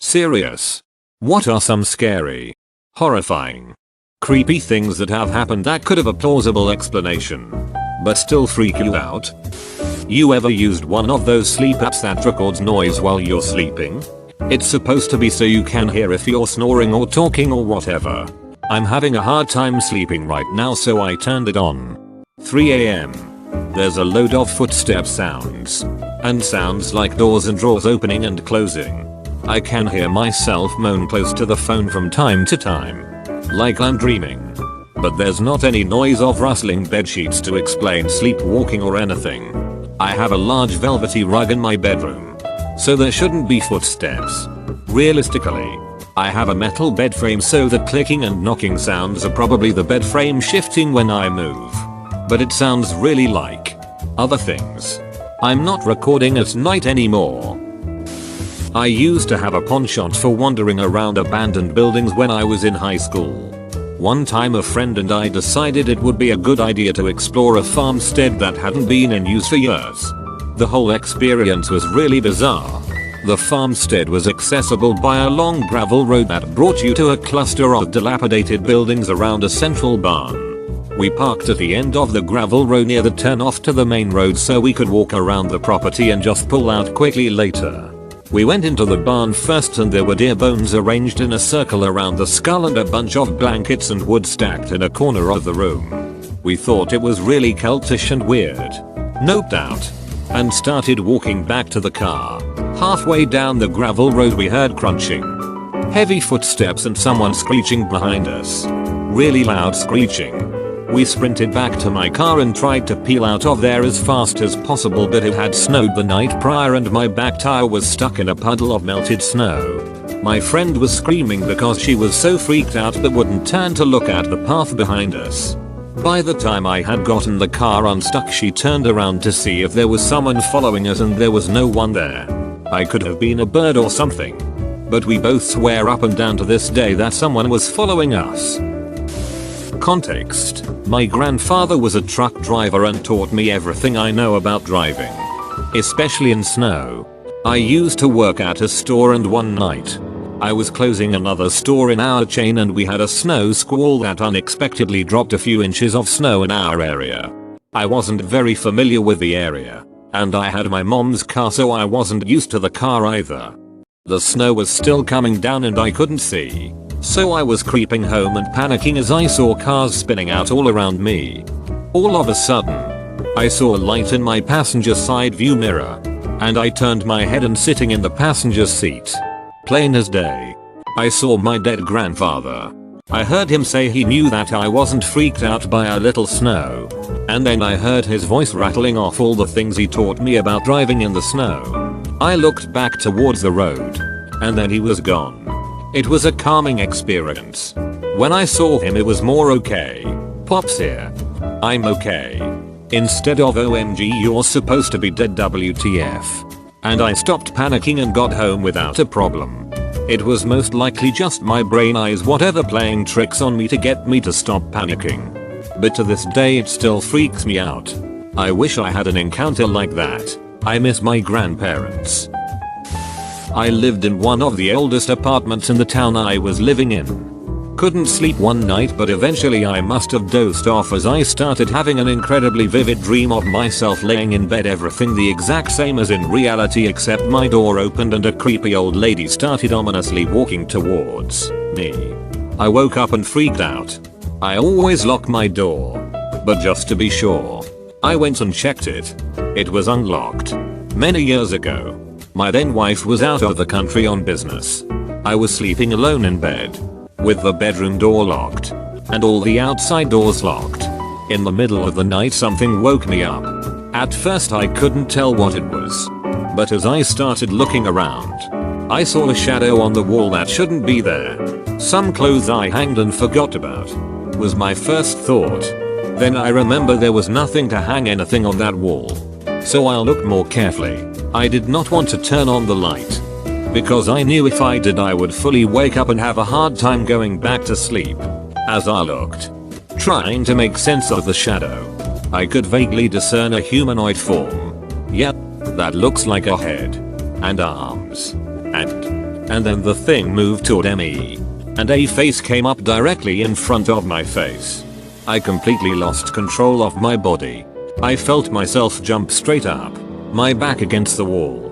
Serious? What are some scary, horrifying, creepy things that have happened that could have a plausible explanation, but still freak you out? You ever used one of those sleep apps that records noise while you're sleeping? It's supposed to be so you can hear if you're snoring or talking or whatever. I'm having a hard time sleeping right now, so I turned it on. 3 AM. There's a load of footstep sounds. And sounds like doors and drawers opening and closing. I can hear myself moan close to the phone from time to time. Like I'm dreaming. But there's not any noise of rustling bedsheets to explain sleepwalking or anything. I have a large velvety rug in my bedroom, so there shouldn't be footsteps. Realistically, I have a metal bed frame, so the clicking and knocking sounds are probably the bed frame shifting when I move. But it sounds really like other things. I'm not recording at night anymore. I used to have a penchant for wandering around abandoned buildings when I was in high school. One time a friend and I decided it would be a good idea to explore a farmstead that hadn't been in use for years. The whole experience was really bizarre. The farmstead was accessible by a long gravel road that brought you to a cluster of dilapidated buildings around a central barn. We parked at the end of the gravel road near the turnoff to the main road so we could walk around the property and just pull out quickly later. We went into the barn first and there were deer bones arranged in a circle around the skull and a bunch of blankets and wood stacked in a corner of the room. We thought it was really cultish and weird. Noped out. And started walking back to the car. Halfway down the gravel road we heard crunching, heavy footsteps and someone screeching behind us. Really loud screeching. We sprinted back to my car and tried to peel out of there as fast as possible, but it had snowed the night prior and my back tire was stuck in a puddle of melted snow. My friend was screaming because she was so freaked out but wouldn't turn to look at the path behind us. By the time I had gotten the car unstuck, she turned around to see if there was someone following us and there was no one there. I could have been a bird or something. But we both swear up and down to this day that someone was following us. Context: my grandfather was a truck driver and taught me everything I know about driving. Especially in snow. I used to work at a store and one night, I was closing another store in our chain and we had a snow squall that unexpectedly dropped a few inches of snow in our area. I wasn't very familiar with the area, and I had my mom's car, so I wasn't used to the car either. The snow was still coming down and I couldn't see, so I was creeping home and panicking as I saw cars spinning out all around me. All of a sudden, I saw a light in my passenger side view mirror, and I turned my head and sitting in the passenger seat, plain as day, I saw my dead grandfather. I heard him say he knew that I wasn't freaked out by a little snow, and then I heard his voice rattling off all the things he taught me about driving in the snow. I looked back towards the road, and then he was gone. It was a calming experience. When I saw him it was more okay. Pops here. I'm okay. Instead of OMG you're supposed to be dead WTF. And I stopped panicking and got home without a problem. It was most likely just my brain eyes whatever playing tricks on me to get me to stop panicking. But to this day it still freaks me out. I wish I had an encounter like that. I miss my grandparents. I lived in one of the oldest apartments in the town I was living in. Couldn't sleep one night, but eventually I must have dozed off as I started having an incredibly vivid dream of myself laying in bed, everything the exact same as in reality except my door opened and a creepy old lady started ominously walking towards me. I woke up and freaked out. I always lock my door, but just to be sure, I went and checked it. It was unlocked. Many years ago. My then wife was out of the country on business. I was sleeping alone in bed, with the bedroom door locked, and all the outside doors locked. In the middle of the night something woke me up. At first I couldn't tell what it was, but as I started looking around, I saw a shadow on the wall that shouldn't be there. Some clothes I hanged and forgot about, was my first thought. Then I remember there was nothing to hang anything on that wall. So I looked more carefully. I did not want to turn on the light, because I knew if I did I would fully wake up and have a hard time going back to sleep. As I looked, trying to make sense of the shadow, I could vaguely discern a humanoid form. Yep, that looks like a head, and arms, and and then the thing moved toward me. And a face came up directly in front of my face. I completely lost control of my body. I felt myself jump straight up, my back against the wall.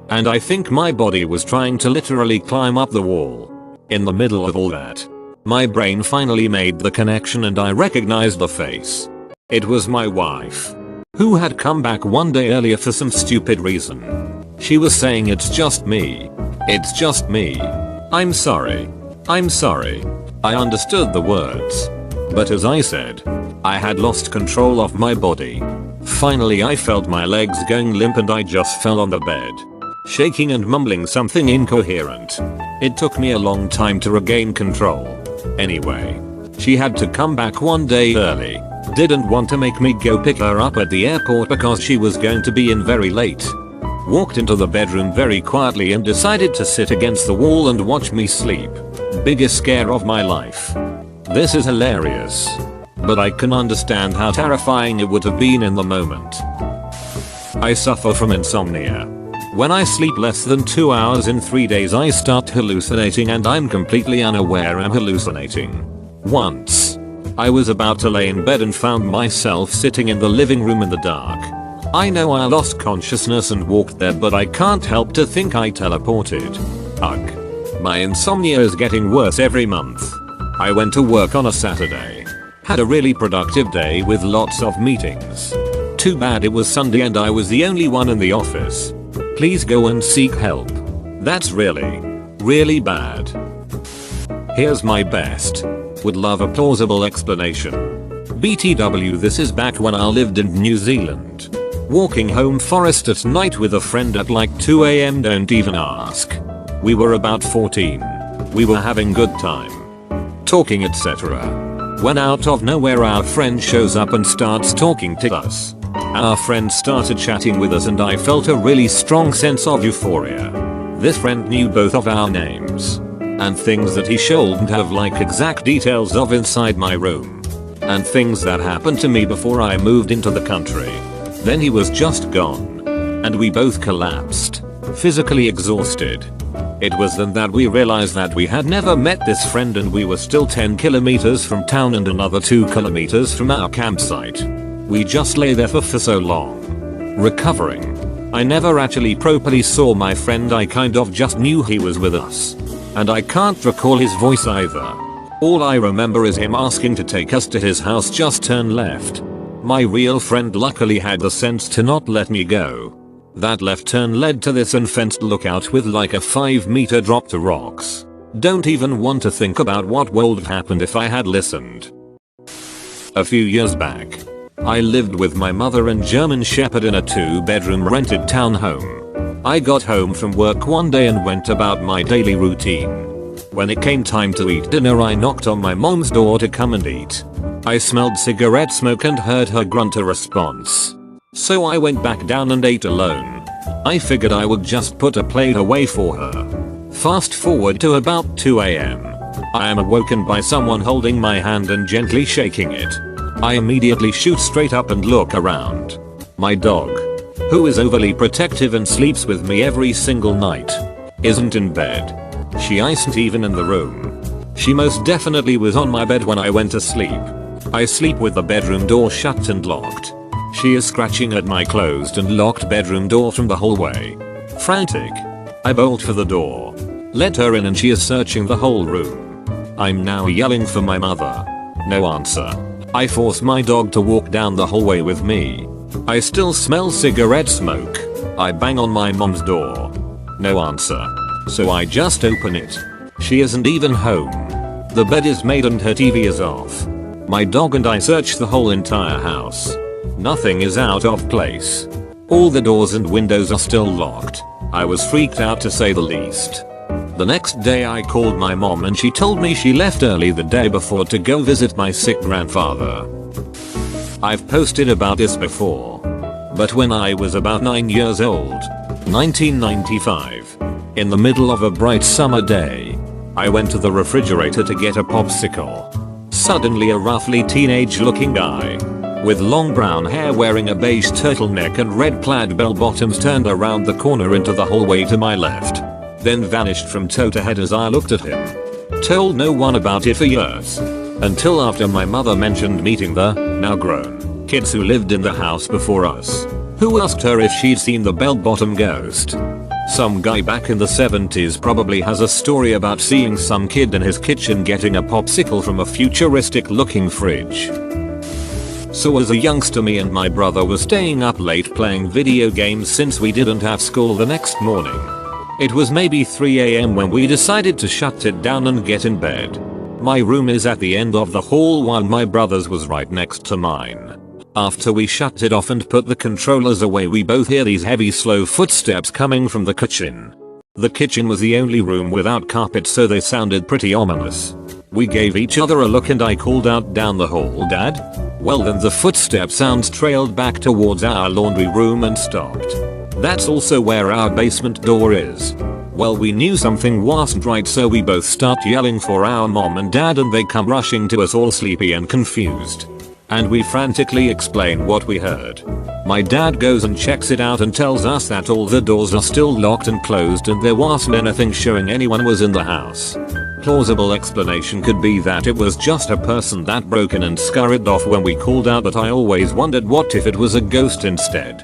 And I think my body was trying to literally climb up the wall. In the middle of all that, my brain finally made the connection and I recognized the face. It was my wife, who had come back one day earlier for some stupid reason. She was saying, "It's just me. It's just me. I'm sorry. I'm sorry." I understood the words. But as I said, I had lost control of my body. Finally I felt my legs going limp and I just fell on the bed, shaking and mumbling something incoherent. It took me a long time to regain control. Anyway, she had to come back one day early. Didn't want to make me go pick her up at the airport because she was going to be in very late. Walked into the bedroom very quietly and decided to sit against the wall and watch me sleep. Biggest scare of my life. This is hilarious. But I can understand how terrifying it would have been in the moment. I suffer from insomnia. When I sleep less than 2 hours in 3 days I start hallucinating and I'm completely unaware I'm hallucinating. Once, I was about to lay in bed and found myself sitting in the living room in the dark. I know I lost consciousness and walked there, but I can't help to think I teleported. Ugh. My insomnia is getting worse every month. I went to work on a Saturday. Had a really productive day with lots of meetings. Too bad it was Sunday and I was the only one in the office. Please go and seek help. That's really bad. Here's my best. Would love a plausible explanation. BTW, this is back when I lived in New Zealand. Walking home forest at night with a friend at like 2 AM, don't even ask. We were about 14. We were having good time, talking etc. When out of nowhere our friend shows up and starts talking to us. Our friend started chatting with us and I felt a really strong sense of euphoria. This friend knew both of our names. And things that he shouldn't have, like exact details of inside my room. And things that happened to me before I moved into the country. Then he was just gone. And we both collapsed, physically exhausted. It was then that we realized that we had never met this friend and we were still 10 kilometers from town and another 2 kilometers from our campsite. We just lay there for so long, recovering. I never actually properly saw my friend, I kind of just knew he was with us. And I can't recall his voice either. All I remember is him asking to take us to his house, just turn left. My real friend luckily had the sense to not let me go. That left turn led to this unfenced lookout with like a 5-meter drop to rocks. Don't even want to think about what would have happened if I had listened. A few years back, I lived with my mother and German Shepherd in a 2-bedroom rented townhome. I got home from work one day and went about my daily routine. When it came time to eat dinner I knocked on my mom's door to come and eat. I smelled cigarette smoke and heard her grunt a response. So I went back down and ate alone. I figured I would just put a plate away for her. Fast forward to about 2 AM. I am awoken by someone holding my hand and gently shaking it. I immediately shoot straight up and look around. My dog, who is overly protective and sleeps with me every single night, isn't in bed. She isn't even in the room. She most definitely was on my bed when I went to sleep. I sleep with the bedroom door shut and locked. She is scratching at my closed and locked bedroom door from the hallway. Frantic, I bolt for the door, let her in, and she is searching the whole room. I'm now yelling for my mother. No answer. I force my dog to walk down the hallway with me. I still smell cigarette smoke. I bang on my mom's door. No answer. So I just open it. She isn't even home. The bed is made and her TV is off. My dog and I search the whole entire house. Nothing is out of place. All the doors and windows are still locked. I was freaked out to say the least. The next day I called my mom and she told me she left early the day before to go visit my sick grandfather. I've posted about this before. But when I was about 9 years old, 1995, in the middle of a bright summer day, I went to the refrigerator to get a popsicle. Suddenly a roughly teenage looking guy, with long brown hair wearing a beige turtleneck and red plaid bell bottoms, turned around the corner into the hallway to my left. then vanished from tote ahead as I looked at him. Told no one about it for years. Until after my mother mentioned meeting the, now grown, kids who lived in the house before us, who asked her if she'd seen the bell-bottom ghost. Some guy back in the 70s probably has a story about seeing some kid in his kitchen getting a popsicle from a futuristic looking fridge. So as a youngster, me and my brother were staying up late playing video games since we didn't have school the next morning. It was maybe 3 AM when we decided to shut it down and get in bed. My room is at the end of the hall while my brother's was right next to mine. After we shut it off and put the controllers away, we both hear these heavy slow footsteps coming from the kitchen. The kitchen was the only room without carpet, so they sounded pretty ominous. We gave each other a look and I called out down the hall, "Dad?" Well, then the footstep sounds trailed back towards our laundry room and stopped. That's also where our basement door is. Well, we knew something wasn't right, so we both start yelling for our mom and dad, and they come rushing to us all sleepy and confused. And we frantically explain what we heard. My dad goes and checks it out and tells us that all the doors are still locked and closed and there wasn't anything showing anyone was in the house. Plausible explanation could be that it was just a person that broke in and scurried off when we called out, but I always wondered what if it was a ghost instead.